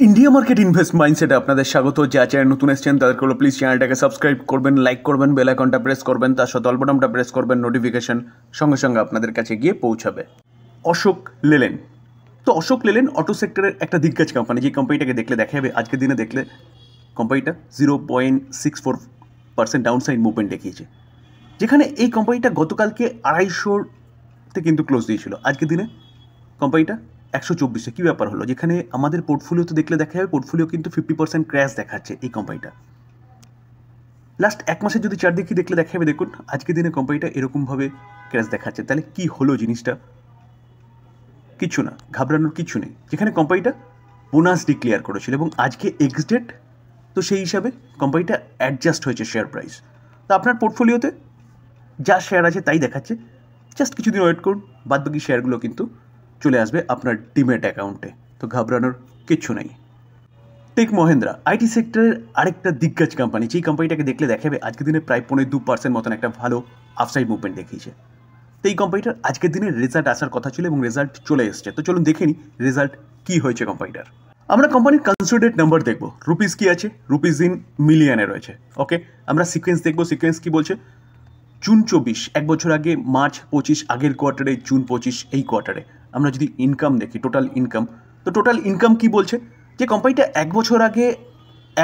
India market invest माइंडसेटे আপনাদের স্বাগত। যারা চ্যানেল নতুন এসেছেন তাদেরকে হলো প্লিজ চ্যানেলটাকে সাবস্ক্রাইব করবেন, লাইক করবেন, বেল আইকনটা প্রেস করবেন, তার সাথে অল বাটনটা প্রেস করবেন, নোটিফিকেশন সঙ্গে সঙ্গে আপনাদের কাছে গিয়ে পৌঁছাবে। অশোক লেল্যান্ড, তো অশোক লেল্যান্ড অটো সেক্টরের একটা দিগ্গজ কোম্পানি। যে কোম্পানিটাকে দেখলে দেখা যাবে আজকের দিনে দেখলে কোম্পানিটা 0.64% ডাউনসাইড মুভমেন্ট দেখিয়েছে, যেখানে এই কোম্পানিটা গতকালকে 250তে কিন্তু ক্লোজ দিয়েছিল। আজকের দিনে কোম্পানিটা 124-এ। কী ব্যাপার হলো, যেখানে আমাদের পোর্টফোলিওতে দেখলে দেখা যাবে পোর্টফোলিও কিন্তু 50% ক্র্যাশ দেখাচ্ছে এই কোম্পানিটা। লাস্ট এক মাসের যদি চার দেখি দেখলে দেখা যাবে, দেখুন আজকের দিনে কোম্পানিটা এরকমভাবে ক্র্যাশ দেখাচ্ছে। তাহলে কি হলো জিনিসটা? কিছু না, ঘাবড়ানোর কিছু নেই। যেখানে কোম্পানিটা বোনাস ডিক্লেয়ার করেছিল এবং আজকে এক্স ডেট, তো সেই হিসাবে কোম্পানিটা অ্যাডজাস্ট হয়েছে শেয়ার প্রাইস। তো আপনার পোর্টফোলিওতে যা শেয়ার আছে তাই দেখাচ্ছে। জাস্ট কিছুদিন ওয়েট করুন, বাদবাকি শেয়ারগুলো কিন্তু চলে আসবে আপনার ডিমেট অ্যাকাউন্টে। তো ঘাবড়ানোর কিচ্ছু নেই। টেক মহিন্দ্রা আইটি সেক্টরের আরেকটা দিগ্গজ কোম্পানি, যেই কোম্পানিটাকে দেখলে দেখাবে আজকের দিনে প্রায় 2% মতন একটা ভালো আফসাইড মুভমেন্ট দেখিয়েছে। তো এই কোম্পানিটার আজকের দিনে রেজাল্ট আসার কথা ছিল এবং রেজাল্ট চলে এসছে। তো চলুন দেখে নিই রেজাল্ট কী হয়েছে কোম্পানিটার। আমরা কোম্পানির কনসোলিডেটেড নাম্বার দেখবো। রুপিস কি আছে? রুপিস ইন মিলিয়নে রয়েছে। ওকে, আমরা সিকোয়েন্স দেখবো। সিকোয়েন্স কি বলছে? জুন 24, এক বছর আগে মার্চ 25, আগের কোয়ার্টারে জুন 25, এই কোয়ার্টারে আমরা যদি ইনকাম দেখি, টোটাল ইনকাম, তো টোটাল ইনকাম কি বলছে? যে কোম্পানিটা এক বছর আগে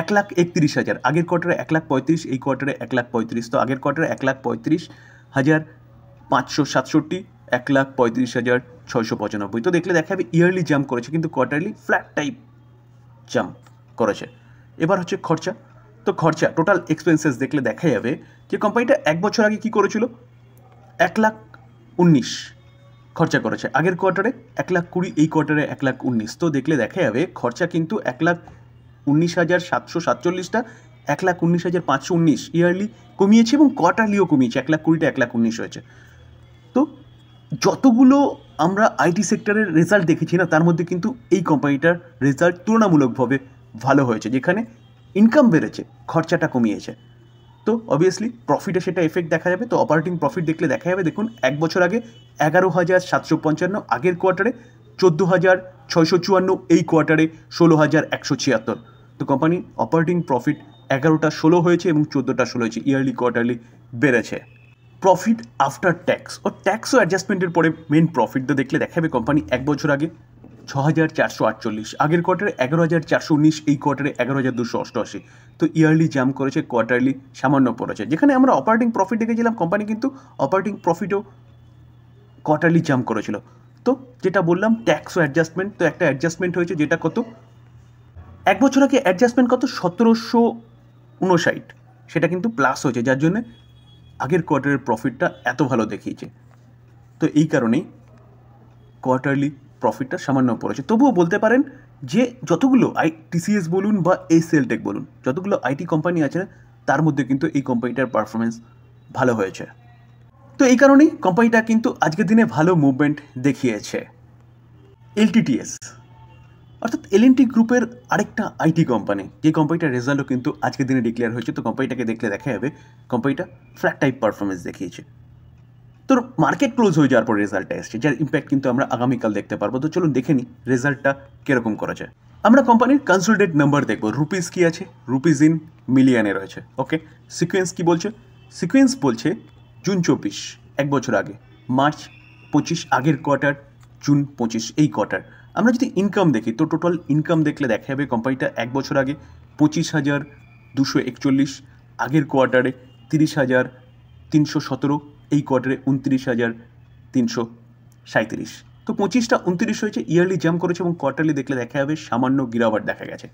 1,31,000, আগের কোয়ার্টারে 1,35,000, এই কোয়ার্টারে 1,35,000। তো আগের কোয়ার্টারে 1,35,567, 1,35,695। তো দেখলে দেখা যাবে ইয়ারলি জাম্প করেছে, কিন্তু কোয়ার্টারলি ফ্ল্যাট টাইপ জাম্প করেছে। এবার হচ্ছে খরচা। তো খরচা টোটাল এক্সপেন্সেস দেখলে দেখা যাবে যে কোম্পানিটা এক বছর আগে কী করেছিল, 1,19,000 খরচা করেছে। আগের কোয়ার্টারে 1,20,000, এই কোয়ার্টারে 1,19,000। তো দেখলে দেখা যাবে খরচা কিন্তু 1,19,747টা 1,19,519 ইয়ারলি কমিয়েছে এবং কোয়ার্টারলিও কমিয়েছে, 1,20,000টা 1,19,000 হয়েছে। তো যতগুলো আমরা আইটি সেক্টরের রেজাল্ট দেখেছি না, তার মধ্যে কিন্তু এই কোম্পানিটার রেজাল্ট তুলনামূলকভাবে ভালো হয়েছে, যেখানে ইনকাম বেড়েছে, খরচাটা কমিয়েছে। তো অবভিয়াসলি প্রফিটে সেটা এফেক্ট দেখা যাবে। তো অপারেটিং প্রফিট দেখলে দেখা যাবে, দেখুন এক বছর আগে 11,755, আগের কোয়ার্টারে 14,654, এই কোয়ার্টারে 16,176। তো কোম্পানি অপারেটিং প্রফিট 11টা 16 হয়েছে এবং 14টা 16 হয়েছে, ইয়ারলি কোয়ার্টারলি বেড়েছে। প্রফিট আফটার ট্যাক্স ও ট্যাক্স ও অ্যাডজাস্টমেন্টের পরে মেন প্রফিটটা দেখলে দেখা যাবে কোম্পানি এক বছর আগে 6,448, আগের কোয়ার্টারে 11,419, এই কোয়ার্টারে 11,288। তো ইয়ারলি জাম্প করেছে, কোয়ার্টারলি সামান্য পড়েছে। যেখানে আমরা অপারেটিং প্রফিট দেখেছিলাম, কোম্পানি কিন্তু অপারেটিং প্রফিটও কোয়ার্টারলি জাম্প করেছিল। তো যেটা বললাম ট্যাক্স ও অ্যাডজাস্টমেন্ট, তো একটা অ্যাডজাস্টমেন্ট হয়েছে যেটা কত, এক বছর আগে অ্যাডজাস্টমেন্ট কত 1,759, সেটা কিন্তু প্লাস হয়েছে, যার জন্য আগের কোয়ার্টারের প্রফিটটা এত ভালো দেখিয়েছে। তো এই কারণেই কোয়ার্টারলি প্রফিটটা সামান্য পড়েছে। তবুও বলতে পারেন যে যতগুলো টিসিএস বলুন বা এসএলটেক বলুন, যতগুলো আইটি কোম্পানি আছে তার মধ্যে কিন্তু এই কোম্পানিটার পারফরমেন্স ভালো হয়েছে। তো এই কারণেই কোম্পানিটা কিন্তু আজকের দিনে ভালো মুভমেন্ট দেখিয়েছে। এলটিটিএস অর্থাৎ এলএনটি গ্রুপের আরেকটা আইটি কোম্পানি, যে কোম্পানিটার রেজাল্টও কিন্তু আজকের দিনে ডিক্লেয়ার হয়েছে। তো কোম্পানিটাকে দেখলে দেখা যাবে কোম্পানিটা ফ্ল্যাট টাইপ পারফরমেন্স দেখিয়েছে। তো মার্কেট ক্লোজ হয়ে যাওয়ার পর রেজাল্টটা এসছে, যার ইম্প্যাক্ট কিন্তু আমরা আগামীকাল দেখতে পারবো। তো চলুন দেখে নিই রেজাল্টটা কীরকম করেছে। আমরা কোম্পানির কনসোলিডেটেড নাম্বার দেখবো। রুপিস কি আছে? রুপিস ইন মিলিয়নে রয়েছে। ওকে, সিকোয়েন্স কি বলছে? সিকোয়েন্স বলছে জুন 24, এক বছর আগে মার্চ 25, আগের কোয়ার্টার জুন 25, এই কোয়ার্টার। আমরা যদি ইনকাম দেখি, তো টোটাল ইনকাম দেখলে দেখা যাবে কোম্পানিটা এক বছর আগে 25,241, আগের কোয়ার্টারে 30,317, এই কোয়ার্টারে 29,337। তো 25টা 29 হয়েছে, ইয়ারলি জাম্প করেছে এবং কোয়ার্টারলি দেখলে দেখা যাবে সামান্য গিরাওয়াট দেখা গেছে।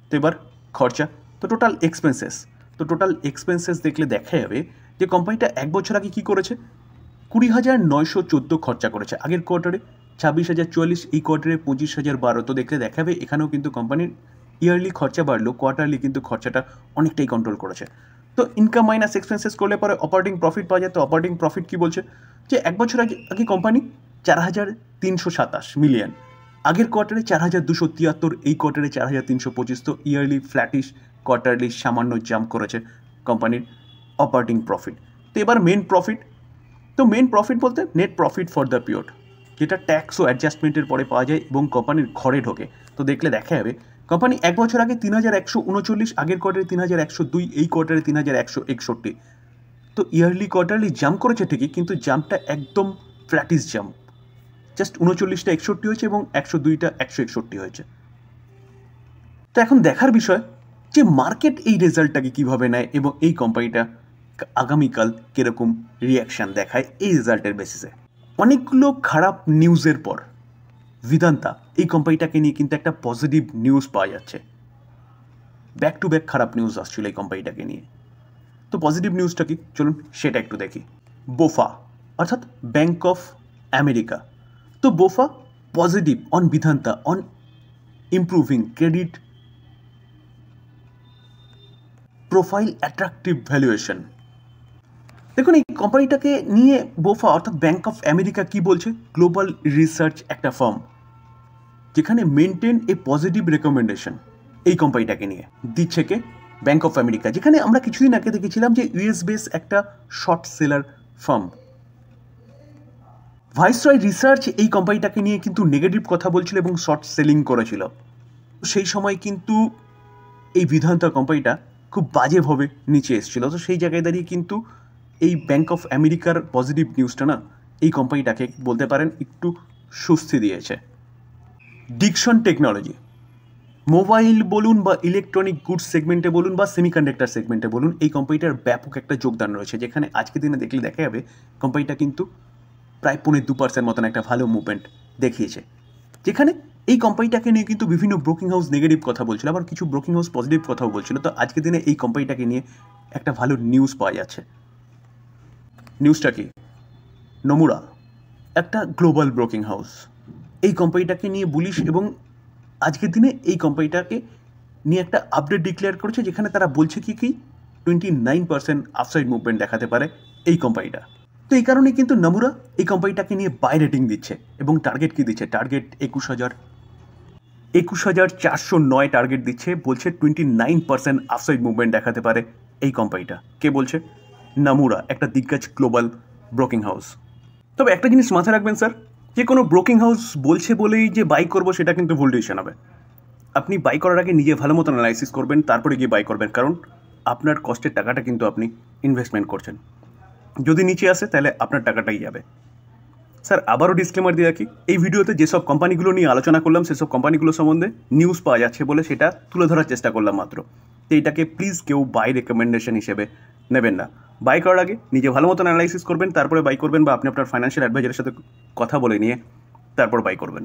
তো এবার খরচা, তো টোটাল এক্সপেন্সেস দেখলে দেখা যাবে যে কোম্পানিটা এক বছর আগে কী করেছে, 20,914 খরচা করেছে, আগের কোয়ার্টারে 26,044, এই কোয়ার্টারে 25,012। তো দেখলে দেখা যাবে এখানেও কিন্তু কোম্পানির ইয়ারলি খরচা বাড়লো, কোয়ার্টারলি কিন্তু খরচাটা অনেকটাই কন্ট্রোল করেছে। তো ইনকাম মাইনাস এক্সপেন্সেস করলে পরে অপারেটিং প্রফিট পাওয়া যায়। তো অপারেটিং প্রফিট কী বলছে, যে এক বছর আগে কোম্পানি 4,327 মিলিয়ন, আগের কোয়ার্টারে 4,273, এই কোয়ার্টারে 4,325। তো ইয়ারলি ফ্ল্যাটিশ, কোয়ার্টারলি সামান্য জাম্প করেছে কোম্পানির অপারেটিং প্রফিট। তো এবার মেন প্রফিট, তো মেন প্রফিট বলতে net profit for the period, যেটা ট্যাক্স ও অ্যাডজাস্টমেন্টের পরে পাওয়া যায় এবং কোম্পানির ঘরে ঢোকে। তো দেখলে দেখা যাবে কোম্পানি এক বছর আগে 3,139, আগের কোয়ার্টারে 3,102, এই কোয়ার্টারে 3,161। তো ইয়ারলি কোয়ার্টারলি জাম্প করেছে ঠিকই, কিন্তু জাম্পটা একদম ফ্ল্যাটিস জাম্প, জাস্ট 39টা 61 হয়েছে এবং 102টা 161 হয়েছে। তো এখন দেখার বিষয় যে মার্কেট এই রেজাল্টটাকে কীভাবে নেয় এবং এই কোম্পানিটা আগামীকাল কীরকম রিয়াকশান দেখায় এই রেজাল্টের বেসিসে। অনেকগুলো খারাপ নিউজের পর বেদান্তা এই কোম্পানিটাকে নিয়ে কিন্তু একটা পজিটিভ নিউজ পাওয়া যাচ্ছে। ব্যাক টু ব্যাক খারাপ নিউজ আসছিল এই কোম্পানিটাকে নিয়ে। তো পজিটিভ নিউজটা কি, চলুন সেটা একটু দেখি। বোফা অর্থাৎ ব্যাঙ্ক অফ আমেরিকা, তো BofA positive on Vedanta on improving credit profile attractive valuation. দেখুন এই কোম্পানিটাকে নিয়ে বোফা অর্থাৎ ব্যাঙ্ক অফ আমেরিকা কি বলছে, গ্লোবাল রিসার্চ একটা ফার্ম যেখানে মেনটেন এ পজিটিভ রেকমেন্ডেশন এই কোম্পানিটাকে নিয়ে দিচ্ছে কে, ব্যাঙ্ক অফ আমেরিকা, যেখানে আমরা কিছুদিন আগে দেখেছিলাম যে ইউএস বেস একটা short seller farm. Viceroy research এই কোম্পানিটাকে নিয়ে কিন্তু নেগেটিভ কথা বলছিল এবং শর্ট সেলিং করেছিল। সেই সময় কিন্তু এই বেদান্তা কোম্পানিটা খুব বাজেভাবে নিচে এসেছিল। তো সেই জায়গায় দাঁড়িয়ে কিন্তু এই ব্যাঙ্ক অফ আমেরিকার পজিটিভ নিউজটা না এই কোম্পানিটাকে বলতে পারেন একটু স্বস্তি দিয়েছে। ডিকসন টেকনোলজি, মোবাইল বলুন বা ইলেকট্রনিক গুডস সেগমেন্টে বলুন বা সেমিকন্ডাক্টর সেগমেন্টে বলুন, এই কোম্পানিটার ব্যাপক একটা যোগদান রয়েছে, যেখানে আজকের দিনে দেখলে দেখা যাবে কোম্পানিটা কিন্তু প্রায় 2.5% মতন একটা ভালো মুভমেন্ট দেখিয়েছে। যেখানে এই কোম্পানিটাকে নিয়ে কিন্তু বিভিন্ন ব্রোকিং হাউস নেগেটিভ কথা বলছিল, আবার কিছু ব্রোকিং হাউস পজিটিভ কথাও বলছিল। তো আজকের দিনে এই কোম্পানিটাকে নিয়ে একটা ভালো নিউজ পাওয়া যাচ্ছে। নিউজটা কি, নমুরা একটা গ্লোবাল ব্রোকিং হাউস এই কোম্পানিটাকে নিয়ে বুলিশ এবং আজকের দিনে এই কোম্পানিটাকে নিয়ে একটা আপডেট ডিক্লেয়ার করেছে, যেখানে তারা বলছে কি 29% আপসাইড মুভমেন্ট দেখাতে পারে এই কোম্পানিটা। তো এই কারণে কিন্তু নমুরা এই কোম্পানিটাকে নিয়ে বাই রেটিং দিচ্ছে এবং টার্গেট কি দিচ্ছে, টার্গেট 21,409 টার্গেট দিচ্ছে, বলছে 29% আপসাইড মুভমেন্ট দেখাতে পারে এই কোম্পানিটা। কে বলছে, নমুরা, একটা দিগ্গজ গ্লোবাল ব্রোকিং হাউস। তবে একটা জিনিস মাথায় রাখবেন স্যার, যে কোনো ব্রোকিং হাউস বলছে বলেই যে বাই করবো সেটা কিন্তু ভুল ডিসিশন হবে। আপনি বাই করার আগে নিজে ভালো মতো অ্যানালাইসিস করবেন, তারপরে গিয়ে বাই করবেন, কারণ আপনার কষ্টের টাকাটা কিন্তু আপনি ইনভেস্টমেন্ট করছেন। যদি নিচে আসে তাহলে আপনার টাকাটাই যাবে। স্যার আবারও ডিসক্লেমার দিয়ে রাখি, এই ভিডিওতে যেসব কোম্পানিগুলো নিয়ে আলোচনা করলাম সেসব কোম্পানিগুলো সম্বন্ধে নিউজ পাওয়া যাচ্ছে বলে সেটা তুলে ধরার চেষ্টা করলাম মাত্র। তো এইটাকে প্লিজ কেউ বাই রেকমেন্ডেশন হিসেবে নেবেন না। বাই করার আগে নিজে ভালো মতন অ্যানালাইসিস করবেন, তারপরে বাই করবেন, বা আপনি আপনার ফাইন্যান্সিয়াল অ্যাডভাইজারের সাথে কথা বলে নিয়ে তারপর বাই করবেন।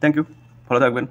থ্যাংক ইউ, ভালো থাকবেন।